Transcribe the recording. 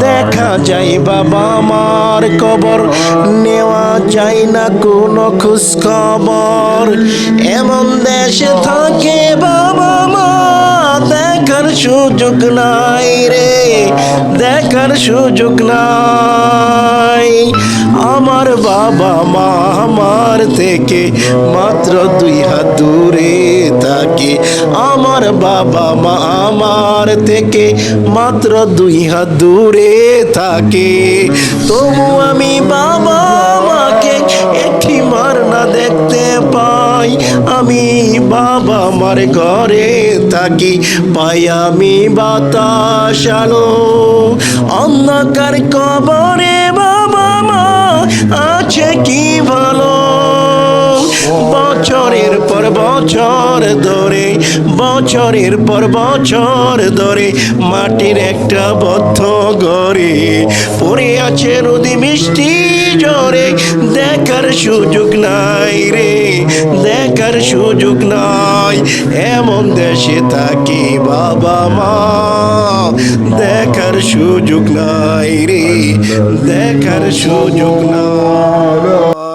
দেখা যায় বাবা মার কবর, নেওয়া যায় না কোনো খোঁজ খবর। এমন দেশে থাকে বাবা মা, দেখার সুযোগ নাই রে, দেখার সুযোগ নাই। আমার বাবা মা আমার থেকে মাত্র 2 হাত দূরে থাকে। আমার বাবা মা আমার থেকে মাত্র 2 হাত দূরে থাকে। তবু আমি বাবা মাকে একটি মার না দেখতে পাই। আমি বাবা মার ঘরে থাকি, পাই আমি বাতাস আলো। অন্ধকার কবরে বাবা মা আছে কি ভালো। বছরের পর বছর ধরে, বছরের পর বছর ধরে মাটির একটা বদ্ধ ঘরে পড়ে আছে নদী মিষ্টি ঝরে। দেখার সুযোগ নাই রে, দেখার সুযোগ নাই। এমন দেশে থাকি বাবা মা, দেখার সুযোগ নাই রে, দেখার সুযোগ নাই।